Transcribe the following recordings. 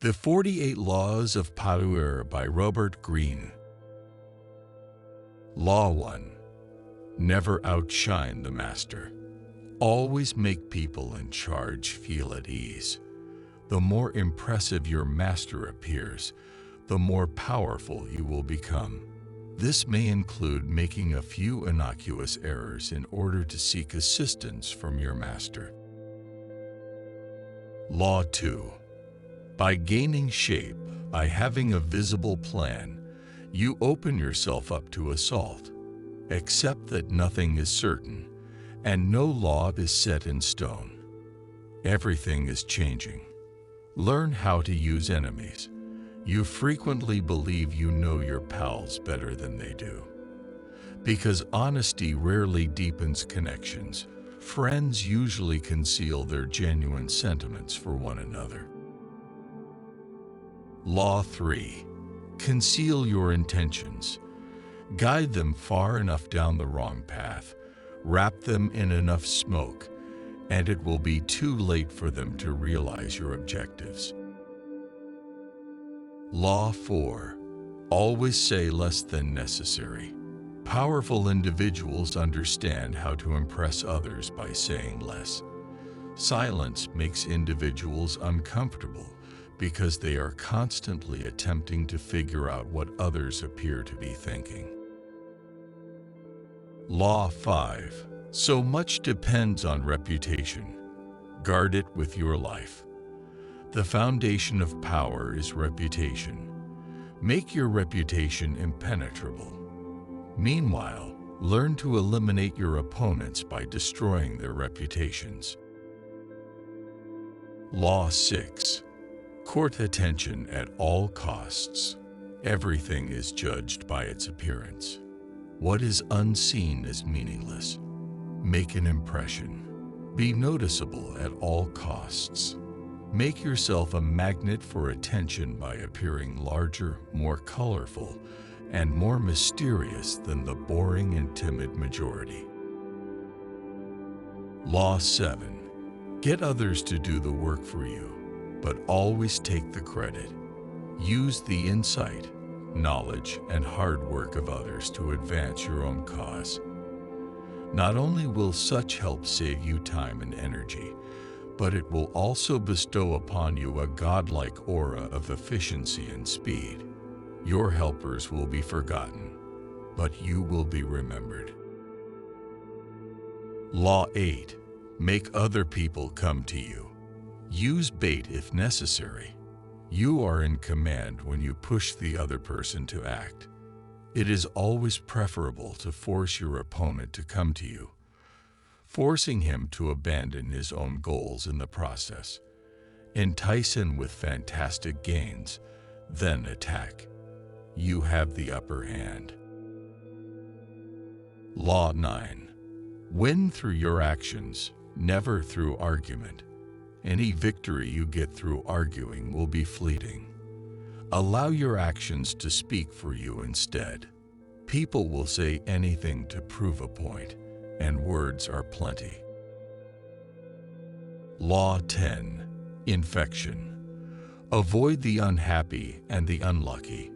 The 48 Laws of Power by Greene. Law 1. Never outshine the master. Always make people in charge feel at ease. The more impressive your master appears, the more powerful you will become. This may include making a few innocuous errors in order to seek assistance from your master. Law 2. By gaining shape, by having a visible plan, you open yourself up to assault. Accept that nothing is certain, and no law is set in stone. Everything is changing. Learn how to use enemies. You frequently believe you know your pals better than they do. Because honesty rarely deepens connections, friends usually conceal their genuine sentiments for one another. Law 3. Conceal your intentions. Guide them far enough down the wrong path, wrap them in enough smoke, and it will be too late for them to realize your objectives. Law 4. Always say less than necessary. Powerful individuals understand how to impress others by saying less. Silence makes individuals uncomfortable because they are constantly attempting to figure out what others appear to be thinking. Law 5. So much depends on reputation. Guard it with your life. The foundation of power is reputation. Make your reputation impenetrable. Meanwhile, learn to eliminate your opponents by destroying their reputations. Law 6. Court attention at all costs. Everything is judged by its appearance. What is unseen is meaningless. Make an impression. Be noticeable at all costs. Make yourself a magnet for attention by appearing larger, more colorful, and more mysterious than the boring and timid majority. Law 7. Get others to do the work for you, but always take the credit. Use the insight, knowledge, and hard work of others to advance your own cause. Not only will such help save you time and energy, but it will also bestow upon you a godlike aura of efficiency and speed. Your helpers will be forgotten, but you will be remembered. Law 8. Make other people come to you. Use bait if necessary. You are in command when you push the other person to act. It is always preferable to force your opponent to come to you, forcing him to abandon his own goals in the process. Entice him with fantastic gains, then attack. You have the upper hand. Law 9. Win through your actions, never through argument. Any victory you get through arguing will be fleeting. Allow your actions to speak for you instead. People will say anything to prove a point, and words are plenty. Law 10. Infection. Avoid the unhappy and the unlucky.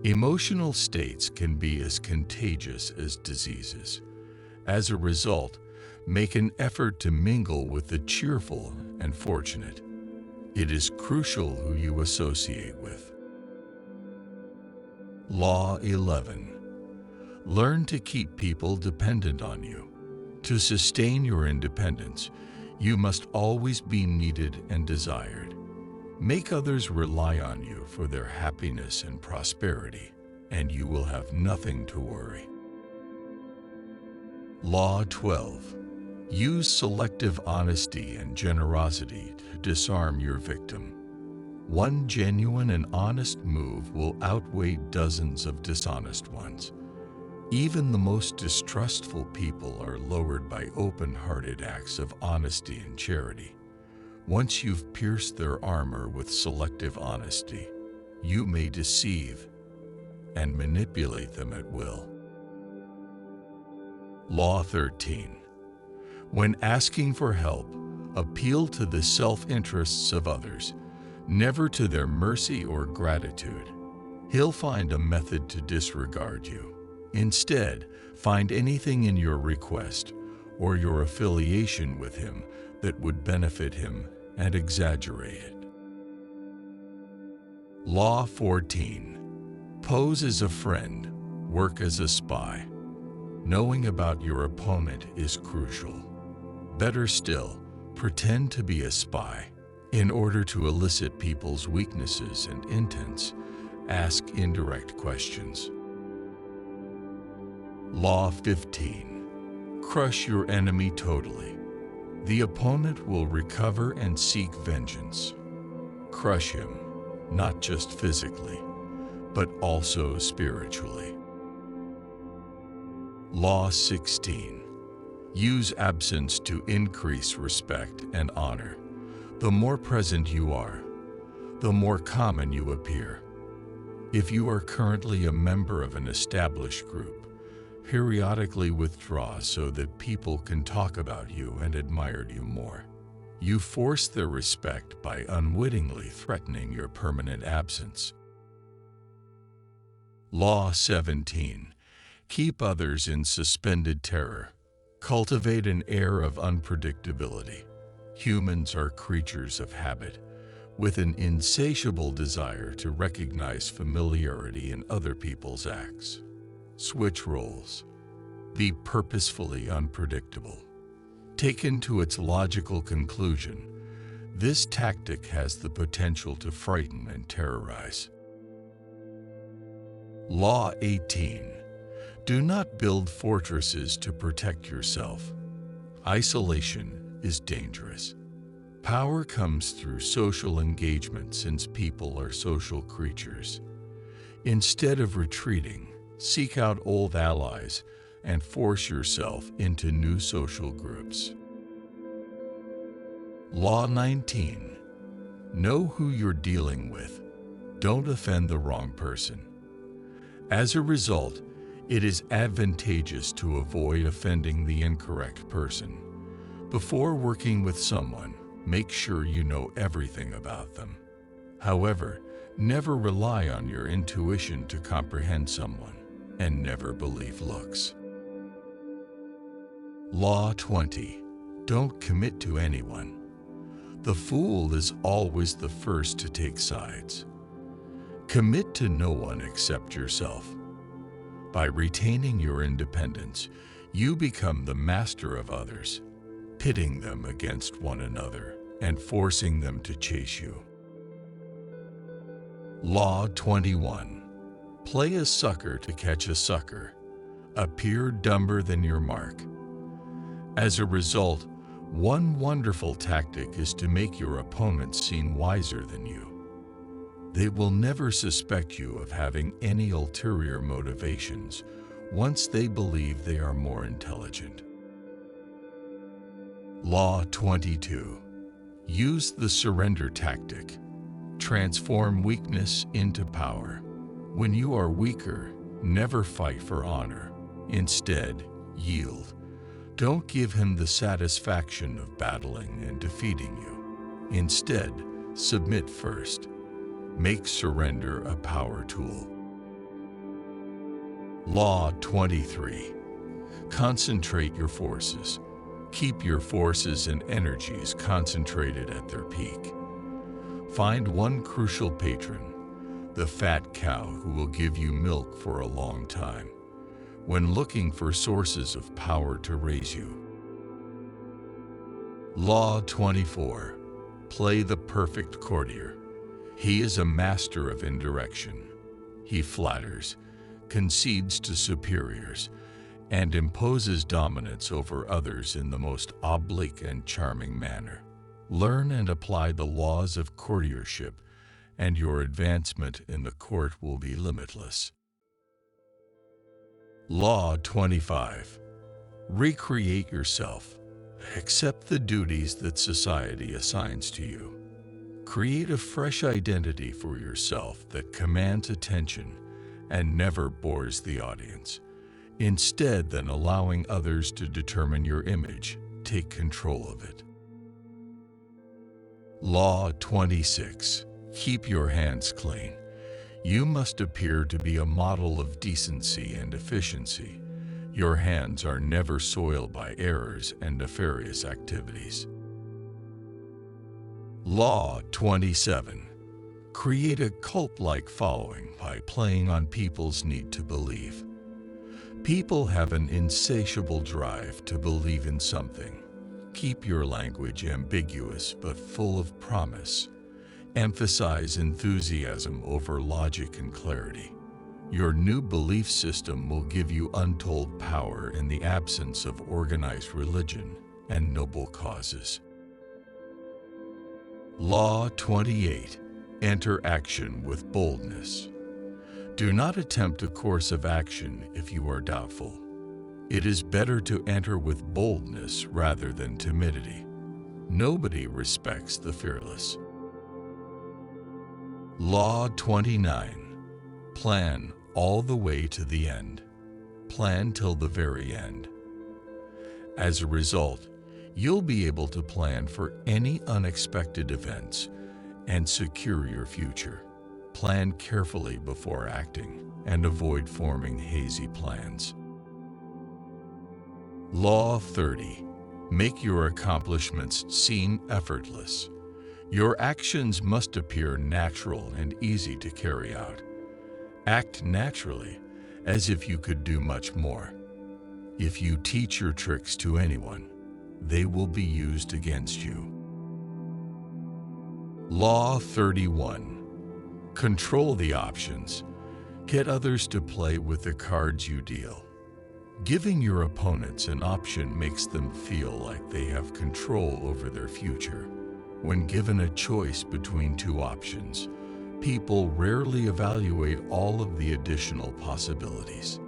Emotional states can be as contagious as diseases. As a result, make an effort to mingle with the cheerful and fortunate. It is crucial who you associate with. Law 11. Learn to keep people dependent on you. To sustain your independence, you must always be needed and desired. Make others rely on you for their happiness and prosperity, and you will have nothing to worry. Law 12. Use selective honesty and generosity to disarm your victim. One genuine and honest move will outweigh dozens of dishonest ones. Even the most distrustful people are lowered by open-hearted acts of honesty and charity. Once you've pierced their armor with selective honesty, you may deceive and manipulate them at will. Law 13. When asking for help, appeal to the self-interests of others. never to their mercy or gratitude. He'll find a method to disregard you. Instead, find anything in your request or your affiliation with him that would benefit him and exaggerate it. Law 14. Pose as a friend, work as a spy. Knowing about your opponent is crucial. Better still, pretend to be a spy. In order to elicit people's weaknesses and intents, ask indirect questions. Law 15. Crush your enemy totally. The opponent will recover and seek vengeance. Crush him, not just physically, but also spiritually. Law 16. Use absence to increase respect and honor. The more present you are, the more common you appear. If you are currently a member of an established group, periodically withdraw so that people can talk about you and admire you more. You force their respect by unwittingly threatening your permanent absence. Law 17. Keep others in suspended terror. Cultivate an air of unpredictability. Humans are creatures of habit, with an insatiable desire to recognize familiarity in other people's acts. Switch roles. Be purposefully unpredictable. Taken to its logical conclusion, this tactic has the potential to frighten and terrorize. Law 18. Do not build fortresses to protect yourself. Isolation is dangerous. Power comes through social engagement since people are social creatures. Instead of retreating, seek out old allies and force yourself into new social groups. Law 19. Know who you're dealing with. Don't offend the wrong person. As a result, it is advantageous to avoid offending the incorrect person. Before working with someone, make sure you know everything about them. However, never rely on your intuition to comprehend someone, and never believe looks. Law 20. Don't commit to anyone. The fool is always the first to take sides. Commit to no one except yourself. By retaining your independence, you become the master of others, pitting them against one another and forcing them to chase you. Law 21. Play a sucker to catch a sucker. Appear dumber than your mark. As a result, one wonderful tactic is to make your opponent seem wiser than you. They will never suspect you of having any ulterior motivations once they believe they are more intelligent. Law 22. Use the surrender tactic. Transform weakness into power. When you are weaker, never fight for honor. Instead, yield. Don't give him the satisfaction of battling and defeating you. Instead, submit first. Make surrender a power tool. Law 23. Concentrate your forces. Keep your forces and energies concentrated at their peak. Find one crucial patron, the fat cow who will give you milk for a long time, when looking for sources of power to raise you. Law 24. Play the perfect courtier. He is a master of indirection. He flatters, concedes to superiors, and imposes dominance over others in the most oblique and charming manner. Learn and apply the laws of courtiership, and your advancement in the court will be limitless. Law 25. Recreate yourself. Accept the duties that society assigns to you. Create a fresh identity for yourself that commands attention and never bores the audience. Instead than allowing others to determine your image, take control of it. Law 26. Keep your hands clean. You must appear to be a model of decency and efficiency. Your hands are never soiled by errors and nefarious activities. Law 27. Create a cult-like following by playing on people's need to believe. People have an insatiable drive to believe in something. Keep your language ambiguous but full of promise. Emphasize enthusiasm over logic and clarity. Your new belief system will give you untold power in the absence of organized religion and noble causes. Law 28. Enter action with boldness. Do not attempt a course of action if you are doubtful. It is better to enter with boldness rather than timidity. Nobody respects the fearless. Law 29. Plan all the way to the end. Plan till the very end. As a result, you'll be able to plan for any unexpected events and secure your future. Plan carefully before acting and avoid forming hazy plans. Law 30. Make your accomplishments seem effortless. Your actions must appear natural and easy to carry out. Act naturally, as if you could do much more. If you teach your tricks to anyone, they will be used against you. Law 31. Control the options. Get others to play with the cards you deal. Giving your opponents an option makes them feel like they have control over their future. When given a choice between two options, people rarely evaluate all of the additional possibilities.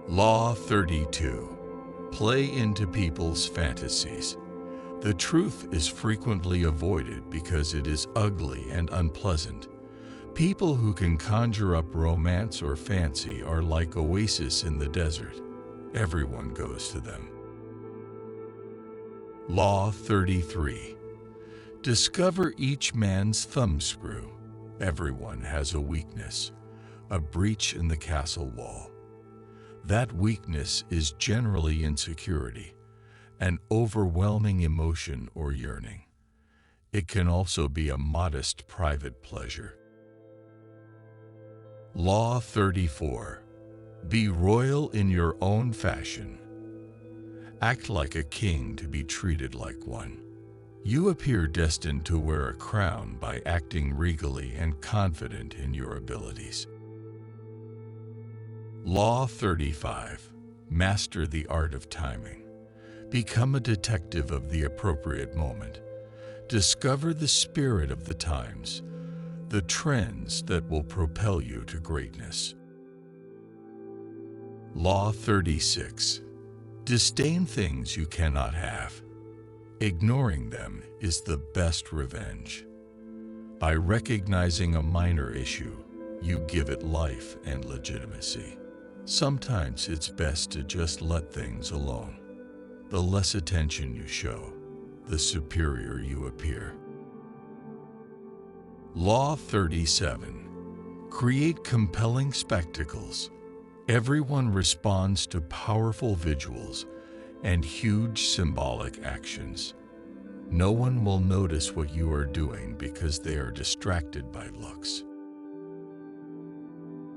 Law 32. Play into people's fantasies. The truth is frequently avoided because it is ugly and unpleasant. People who can conjure up romance or fancy are like oases in the desert. Everyone goes to them. Law 33. Discover each man's thumbscrew. Everyone has a weakness, a breach in the castle wall. That weakness is generally insecurity, an overwhelming emotion or yearning. It can also be a modest private pleasure. Law 34. Be royal in your own fashion. Act like a king to be treated like one. You appear destined to wear a crown by acting regally and confident in your abilities. Law 35. Master the art of timing. Become a detective of the appropriate moment. Discover the spirit of the times, the trends that will propel you to greatness. Law 36. Disdain things you cannot have. Ignoring them is the best revenge. By recognizing a minor issue, you give it life and legitimacy. Sometimes it's best to just let things alone. The less attention you show, the superior you appear. Law 37. Create compelling spectacles. Everyone responds to powerful visuals and huge symbolic actions. No one will notice what you are doing because they are distracted by looks.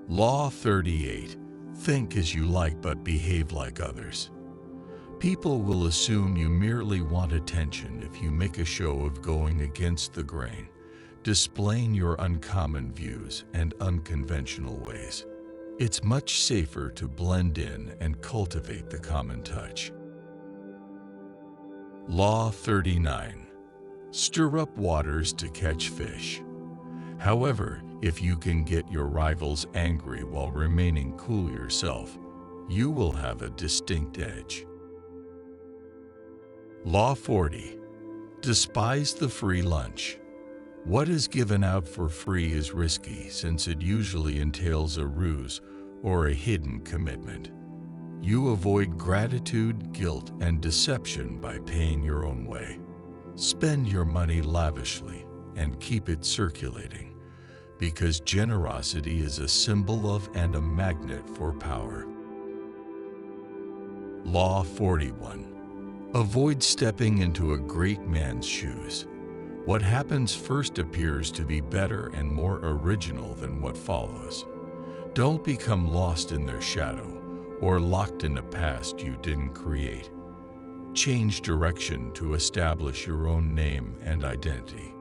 Law 38. Think as you like but behave like others. People will assume you merely want attention if you make a show of going against the grain, displaying your uncommon views and unconventional ways. It's much safer to blend in and cultivate the common touch. Law 39. Stir up waters to catch fish. However, if you can get your rivals angry while remaining cool yourself, you will have a distinct edge. Law 40. Despise the free lunch. What is given out for free is risky since it usually entails a ruse or a hidden commitment. You avoid gratitude, guilt, and deception by paying your own way. Spend your money lavishly, and keep it circulating, because generosity is a symbol of and a magnet for power. Law 41. Avoid stepping into a great man's shoes. What happens first appears to be better and more original than what follows. Don't become lost in their shadow or locked in a past you didn't create. Change direction to establish your own name and identity.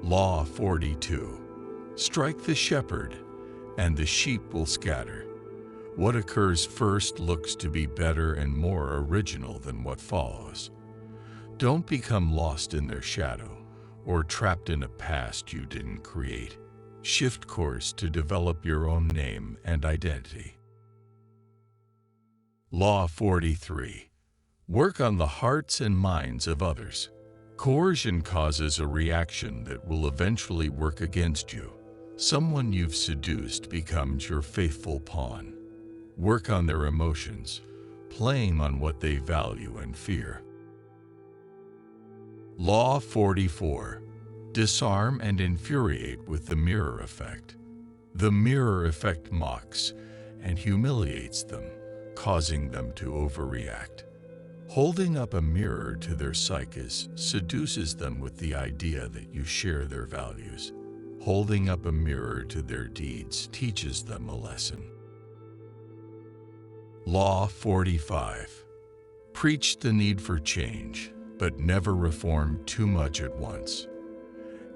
Law 42. Strike the shepherd, and the sheep will scatter. What occurs first looks to be better and more original than what follows. Don't become lost in their shadow or trapped in a past you didn't create. Shift course to develop your own name and identity. Law 43. Work on the hearts and minds of others. Coercion causes a reaction that will eventually work against you. Someone you've seduced becomes your faithful pawn. Work on their emotions, playing on what they value and fear. Law 44. Disarm and infuriate with the mirror effect. The mirror effect mocks and humiliates them, causing them to overreact. Holding up a mirror to their psyches seduces them with the idea that you share their values. Holding up a mirror to their deeds teaches them a lesson. Law 45. Preach the need for change, but never reform too much at once.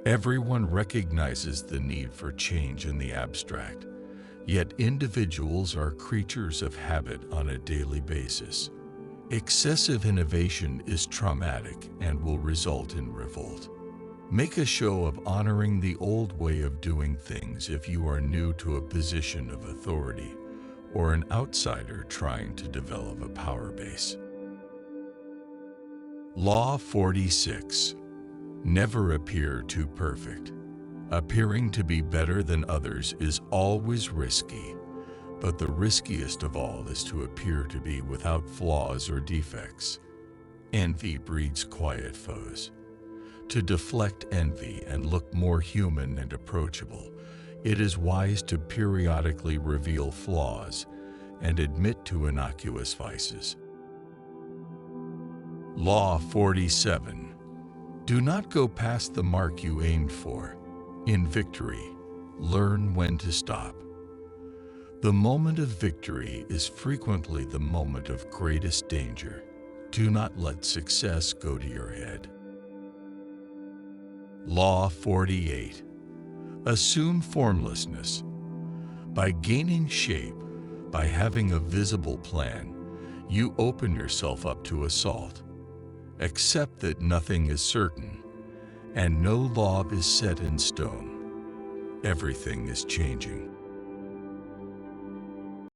Everyone recognizes the need for change in the abstract, yet individuals are creatures of habit on a daily basis. Excessive innovation is traumatic and will result in revolt. Make a show of honoring the old way of doing things if you are new to a position of authority or an outsider trying to develop a power base. Law 46. Never appear too perfect. Appearing to be better than others is always risky, but the riskiest of all is to appear to be without flaws or defects. Envy breeds quiet foes. To deflect envy and look more human and approachable, it is wise to periodically reveal flaws and admit to innocuous vices. Law 47. Do not go past the mark you aimed for. In victory, learn when to stop. The moment of victory is frequently the moment of greatest danger. Do not let success go to your head. Law 48. Assume formlessness. By gaining shape, by having a visible plan, you open yourself up to assault. Accept that nothing is certain, and no law is set in stone. Everything is changing.